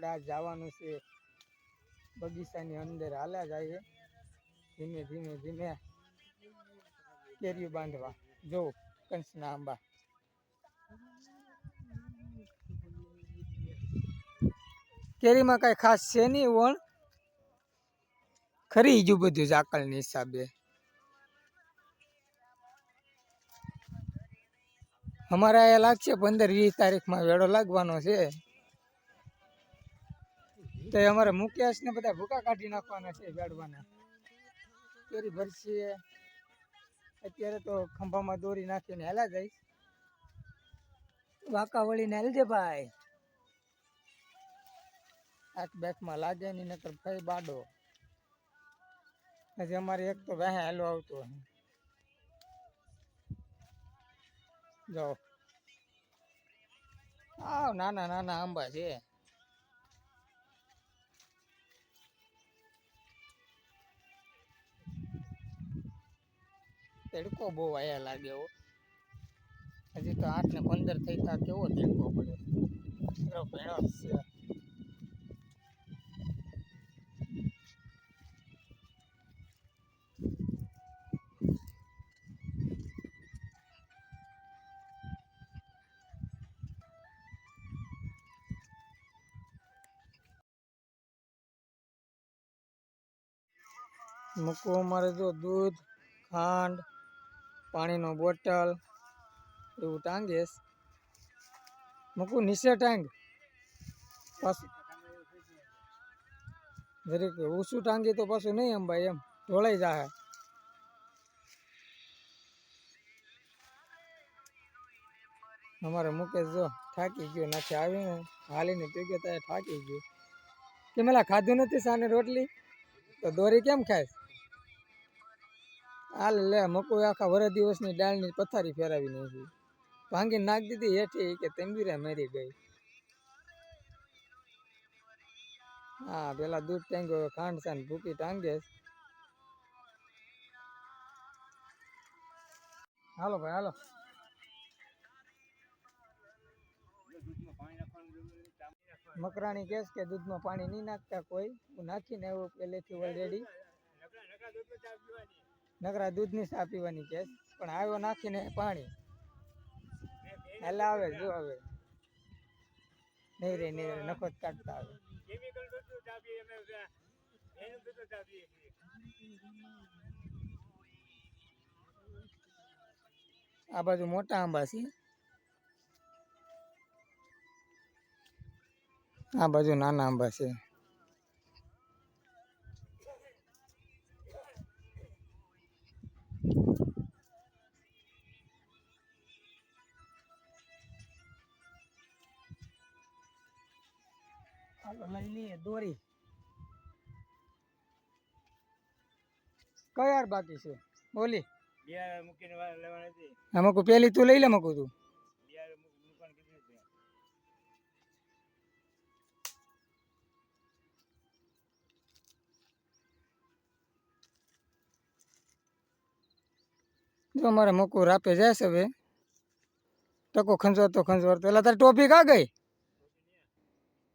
આપણે આજ જવાનું છે બગીચાની અંદર હાલ્યા જાય ધીમે ધીમે ધીમે કેરીઓ બાંધવા જો કંસના આંબા કેરીમાં કઈ ખાસ છે નહીં વણ ખરી ગયું બધું ઝાકળની હિસાબે અમારે અહીંયા લાગશે 15-20 તારીખમાં વેળો લાગવાનો છે તો અમારે મુકેશ ને બધા ભૂકા કાઢી નાખવાના છે વેડવાના કેરી ભરશે અત્યારે તો ખંભામાં દોરી નાખીને હેલા જાય વાંકા વળીને હેલજે ભાઈ આંખ બેકમાં લાગે નહીં નકર ફઈ બાડો હજી અમારે એક તો વહે હેલો આવતો જો આવ નાના નાના આંબા છે તડકો બહુ આયા લાગે હજી તો 8 ને 15 થઈ ગયા કેવો તડકો પડે ભેણો છે મૂકવું અમારે જો દૂધ ખાંડ પાણીનો બોટલ એવું ટાંગેશ મૂકવું નીચે ટાંગ પાછું જરીક ઊંચું ટાંગી તો પાછું નહીં અંબાઈ એમ ઢોળાઈ જાય અમારે મુકેશ જો થાકી ગયો નાખી આવીને હાલીને પીગ્યો ત્યારે થાકી ગયો કે મેલા ખાધું નથી સાને રોટલી તો દોરી કેમ ખાય હાલ લે મકું આખા વરસ દિવસની દાળની પથારી ફેરાવી નાખી ભાંગીને નાખી દીધી હેઠી કે તંબીરા મરી ગઈ હા પેલા દૂધ ટાંગ્યો ખાંડ સાન ભૂકી ટાંગે હાલો ભાઈ હાલો મકરાણી કેસ કે દૂધમાં પાણી નહીં નાખતા કોઈ હું નાખીને એવું પહેલેથી ઓલરેડી નકરા દૂધની ચા પીવાની કેસ પણ આવ્યો નાખીને પાણી હેલા આવે જો હવે નહીં રે નખો કાઢતા આવે આ બાજુ મોટા આંબા છે આ બાજુ નાના આંબા છે લઈ લઈએ દોરી કઈ યાર બાકી છે બોલી મકુ પેલી તું લઈ લે મકુ તું જો અમારે મકુ રાપે જાય છે હવે ટકો ખંજવારતો એટલે તારી ટોપી કા ગઈ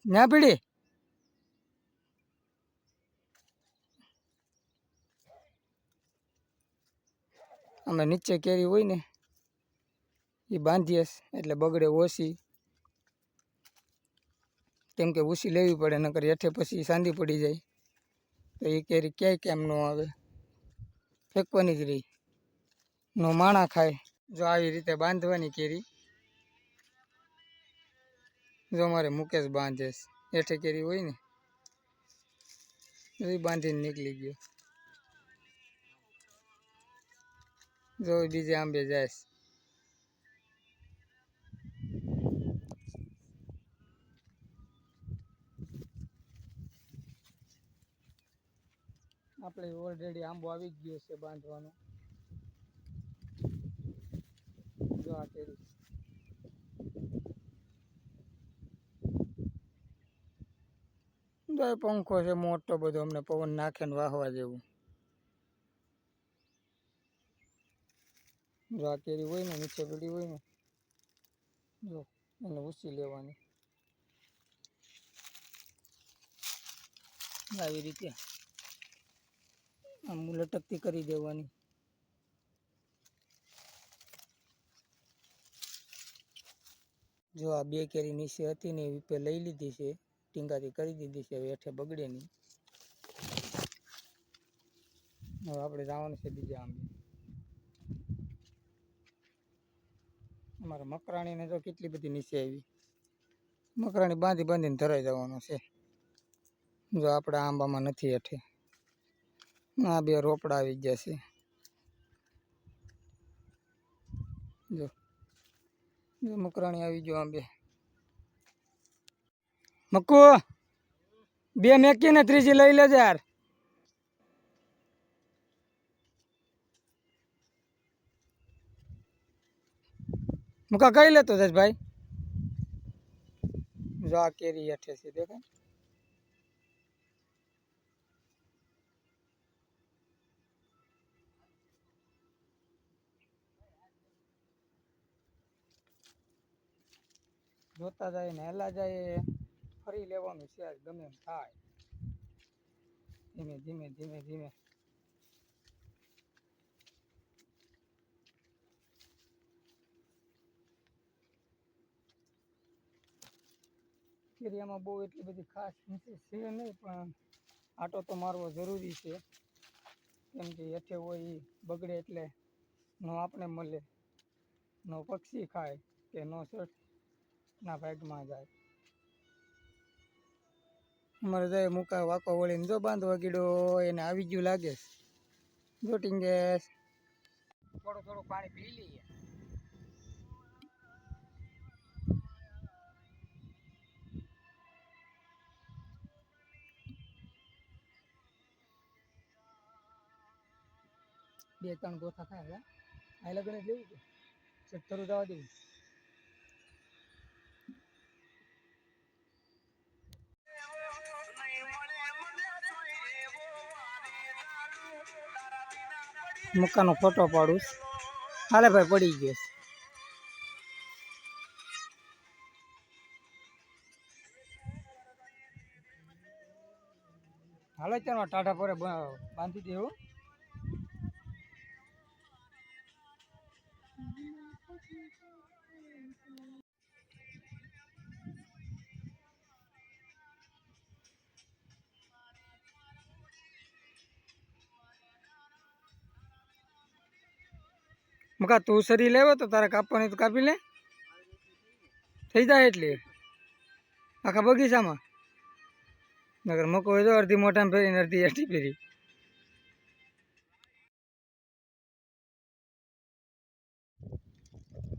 ના પીડી અમે નીચે કેરી હોય ને એ બાંધીએ એટલે બગડે ઓછી કેમ કે ઓછી લેવી પડે નકર હેઠે પછી સાંધી પડી જાય તો એ કેરી ક્યાંય કેમ ન આવે ફેંકવાની જ રહી નો માણા ખાય જો આવી રીતે બાંધવાની કેરી જો અમારે મુકેશ બાંધે હેઠે કેરી હોય ને એ બાંધીને નીકળી ગયો જો બીજે આંબે જાય આપણે ઓલરેડી આંબો આવી ગયો છે બાંધવાનો જો આ કેરી જો પંખો છે મોટો બધો અમને પવન નાખે ને વાહવા જેવું જો આ કેરી હોય ને નીચે પડી હોય ને જો એને ઉછી લેવાની આવી રીતે આમ લટકતી કરી દેવાની. જો આ બે કેરી નીચે હતી ને એ લઈ લીધી છે, ટીંગાથી કરી દીધી છે, હવે હેઠે બગડે નહીં. હવે આપણે જવાનું છે બીજા આંબે. અમારે મકરાણીને તો કેટલી બધી નીચે આવી. મકરાણી બાંધી બાંધીને ધરાઈ જવાનું છે. જો આપણા આંબામાં નથી હેઠે. આ બે રોપડા આવી ગયા છે. જો જો મકરાણી આવી ગયો આંબે. મક્કુ બે મેકીને ત્રીજી લઈ લેજે યાર. મુકા કઈ લેતો જશ ભાઈ. જો આ કેરી હેઠે છે દેખાય. જોતા જાય ને હેલા જાય, ફરી લેવાનું છે ગમે એમ થાય. ધીમે ધીમે ધીમે ધીમે. કેરિયામાં બહુ એટલી બધી ખાસ નથી છે નહીં, પણ આટો તો મારવો જરૂરી છે. કેમ કે હેઠે હોય એ બગડે એટલે નો આપણે મળે, નો પક્ષી ખાય કે નો શર્ટ ના ભાગમાં જાય. અમારે જાય મુકા વાકો વળીને જો બાંધવા ગીડો એને આવી ગયું લાગે. જો ટીંગેશ થોડું થોડું પાણી પી લઈએ. બે ત્રણ ગોથા થાય આ લગન જ લેવું કે થરું જવા દેવું. મકાનો ફોટો પાડું. હાલે ભાઈ પડી ગયો. હાલે ચાલો ટાટા પર બાંધી દેવું. મકા તું સરી લેવો તો તારે કાપવાની તો કાપી લે. થઈ જાય એટલી આખા બગીચામાં. નગર મકો હોય તો અડધી મોઢામાં ફેરીને અડધી હેઠી ફેરી.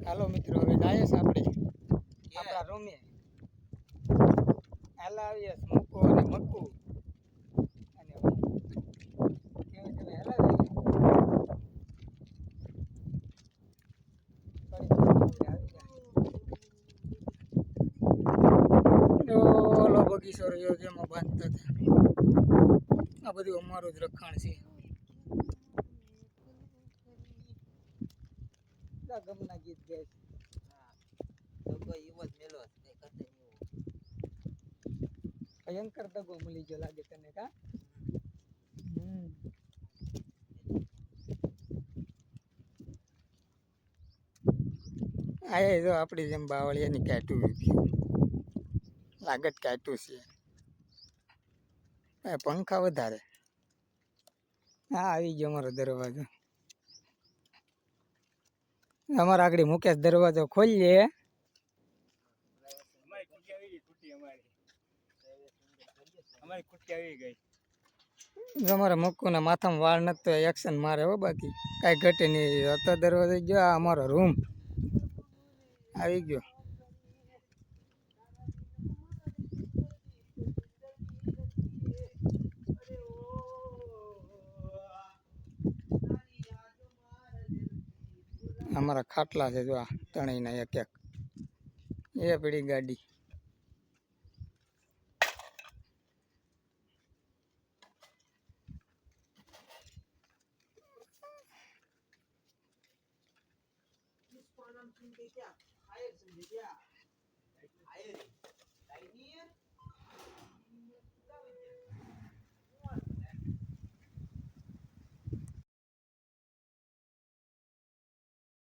હાલો મિત્રો હવે જાય છે આપણે આપણા રૂમે. હાલા આવીએ મૂકો અને મક્કુ અને કેવી તમે હેલા જઈએ. ઓલો બગીચો રહ્યો જેમાં બાંધતા હતા. આ બધું અમારું જ રખાણ છે. ગમના ગીત ગાય ભયંકર દગો મળી ગયો લાગે તને કા. આ જો આપણી જેમ બાવળિયાની કાઢું લાગત કાઢું છે પંખા વધારે. હા આવી ગયો અમારો દરવાજો. અમારા આગળ મુકેશ દરવાજો ખોલીએ. અમારા મક્કુના માથામાં વાળ નથી તો એક્શન મારે હો, બાકી કાંઈ ઘટે નહીં. હતો દરવાજો ગયો. આ અમારો રૂમ આવી ગયો. અમારા ખાટલા છે જો આ ત્રણેયના એક એક. એ પડી ગાડી.